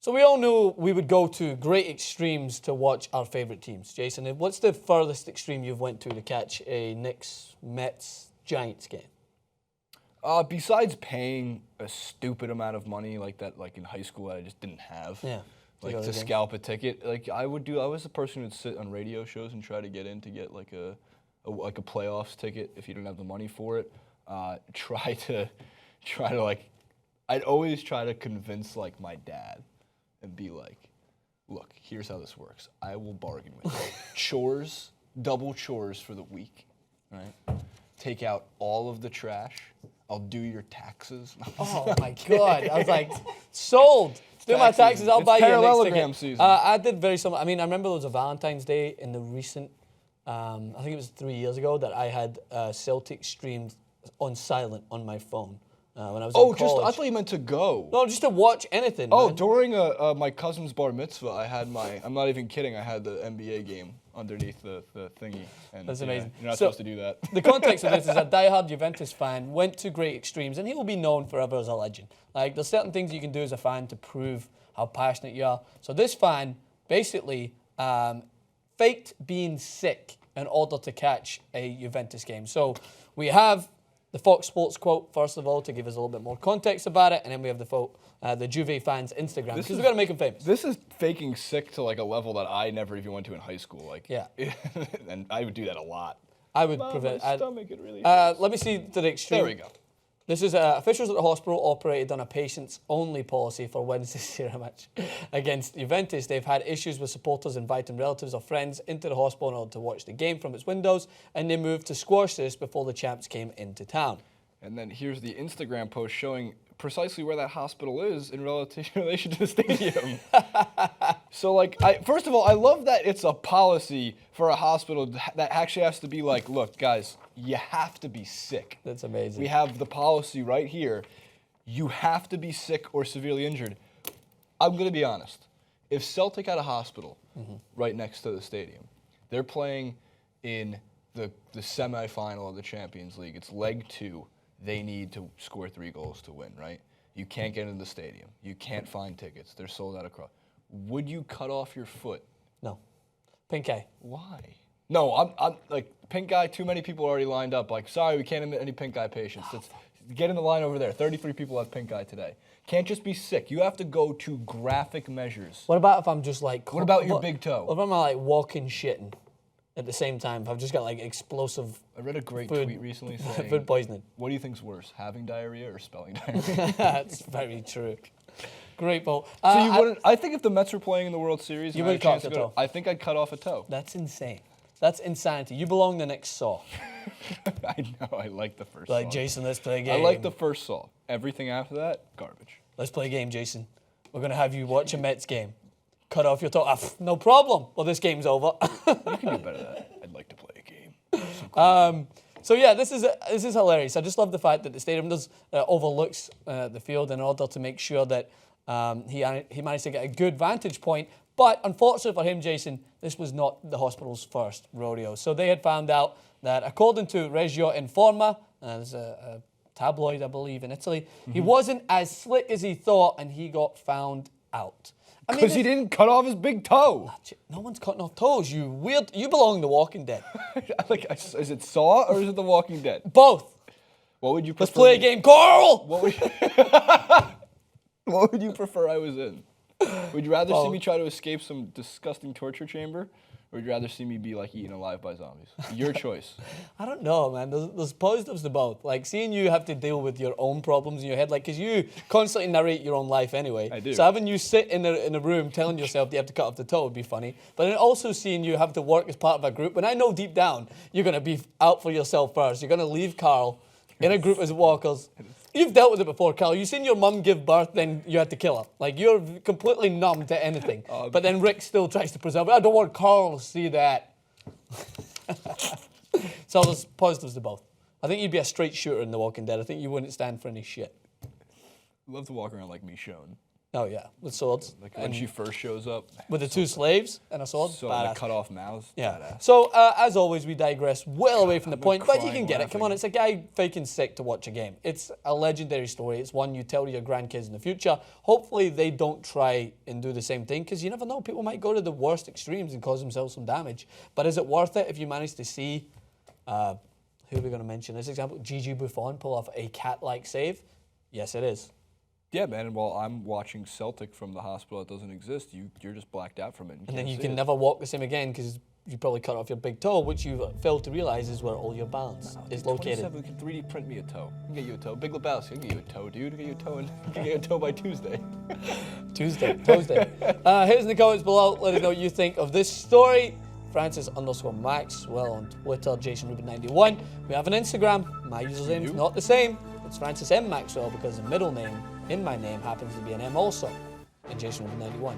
So we all knew we would go to great extremes to watch our favourite teams. Jason, what's the furthest extreme you've went to catch a Knicks, Mets, Giants game? Besides paying a stupid amount of money like that, like in high school, I just didn't have. Yeah. Like to scalp a ticket. Like I was the person who'd sit on radio shows and try to get in to get like a playoffs ticket if you didn't have the money for it. Try to like, I'd always try to convince like my dad and be like, look, here's how this works. I will bargain with you. Chores, double chores for the week, right? Take out all of the trash. I'll do your taxes. Oh my God. I was like, sold. Do my taxes, I'll buy you a next ticket. Season. I did very similar. I mean, I remember there was a Valentine's Day in the recent, I think it was 3 years ago, that I had Celtic streamed on silent on my phone. When I was in college. I thought you meant to go. No, just to watch anything. Oh, man. during my cousin's bar mitzvah, I had I'm not even kidding, I had the NBA game underneath the thingy. And, That's amazing. You're not supposed to do that. The context of this is a diehard Juventus fan went to great extremes, and he will be known forever as a legend. Like, there's certain things you can do as a fan to prove how passionate you are. So this fan basically faked being sick in order to catch a Juventus game. So we have the Fox Sports quote, first of all, to give us a little bit more context about it, and then we have the Juve fans' Instagram, because we've got to make them famous. This is faking sick to like a level that I never even went to in high school. Like, yeah. And I would do that a lot. I would prevent. My stomach, it really hurts. Let me see to the extreme. There we go. This is officials at the hospital operated on a patients-only policy for Wednesday's match against Juventus. They've had issues with supporters inviting relatives or friends into the hospital in order to watch the game from its windows, and they moved to squash this before the champs came into town. And then here's the Instagram post showing precisely where that hospital is in relation to the stadium. So, like, first of all, I love that it's a policy for a hospital that actually has to be like, look, guys, you have to be sick. That's amazing. We have the policy right here. You have to be sick or severely injured. I'm going to be honest. If Celtic had a hospital right next to the stadium, they're playing in the semifinal of the Champions League. It's leg 2. They need to score 3 goals to win, right? You can't get into the stadium. You can't find tickets. They're sold out across. Would you cut off your foot? No. Pink eye. Why? No, I'm like, pink eye, too many people already lined up. Like, sorry, we can't admit any pink eye patients. Get in the line over there. 33 people have pink eye today. Can't just be sick. You have to go to graphic measures. What about if I'm just like... What about your big toe? What if I'm like walking shitting at the same time? If I've just got like explosive... I read a great tweet recently saying... food poisoning. What do you think's worse, having diarrhea or spelling diarrhea? That's very true. Great ball. So you wouldn't... I think if the Mets were playing in the World Series... You would cut off a toe. I think I'd cut off a toe. That's insane. That's insanity. You belong the next Saw. I know. I like the first Saw. Like, Jason, let's play a game. I like the first Saw. Everything after that, garbage. Let's play a game, Jason. We're going to have you watch a Mets game. Cut off your toe. No problem. Well, this game's over. You can do better than that. I'd like to play a game. So yeah, this is hilarious. I just love the fact that the stadium overlooks the field in order to make sure that he managed to get a good vantage point. But unfortunately for him, Jason, this was not the hospital's first rodeo. So they had found out that according to Reggio Informa, there's a tabloid, I believe, in Italy, he wasn't as slick as he thought, and he got found out. Because he didn't cut off his big toe. No one's cutting off toes, you weird. You belong in The Walking Dead. Like, is it Saw or is it The Walking Dead? Both. What would you prefer? Let's play a game, Carl! What would you prefer I was in? Would you rather see me try to escape some disgusting torture chamber, or would you rather see me be like eaten alive by zombies? Your choice. I don't know, man. There's positives to both. Like, seeing you have to deal with your own problems in your head, like, because you constantly narrate your own life anyway. I do. So having you sit in a room telling yourself you have to cut off the toe would be funny. But then also seeing you have to work as part of a group, when I know deep down you're going to be out for yourself first. You're going to leave Carl in a group as walkers. You've dealt with it before, Carl. You've seen your mum give birth, then you had to kill her. Like, you're completely numb to anything. But then Rick still tries to preserve it. I don't want Carl to see that. So there's positives to both. I think you'd be a straight shooter in The Walking Dead. I think you wouldn't stand for any shit. Love to walk around like Michonne. Oh yeah, with swords. Like when And she first shows up. with the two slaves and a sword. So Badass. like cut off mouths. Yeah. Badass. So, as always, we digress well away from the I'm point, but you crying can get it. Come on, laughing. it's a guy faking sick to watch a game. It's a legendary story. It's one you tell to your grandkids in the future. Hopefully, they don't try and do the same thing, because you never know. People might go to the worst extremes and cause themselves some damage. But is it worth it if you manage to see, who are we going to mention? This example, Gigi Buffon pull off a cat-like save? Yes, it is. Yeah, man. And while I'm watching Celtic from the hospital that doesn't exist, you're just blacked out from it. And then you see can it. never walk the same again because you probably cut off your big toe, which you failed to realize is where all your balance is located. 27, we can 3D print me a toe. I can get you a toe. Big Lebowski, I can get you a toe, dude. I can get you a toe, and I can get you a toe by Tuesday. Tuesday. Here's in the comments below. Let us know what you think of this story. Francis_Maxwell on Twitter, JasonRubin91. We have an Instagram. My username's not the same. It's Francis M. Maxwell because the middle name in my name happens to be an M also. And JasonRubin91.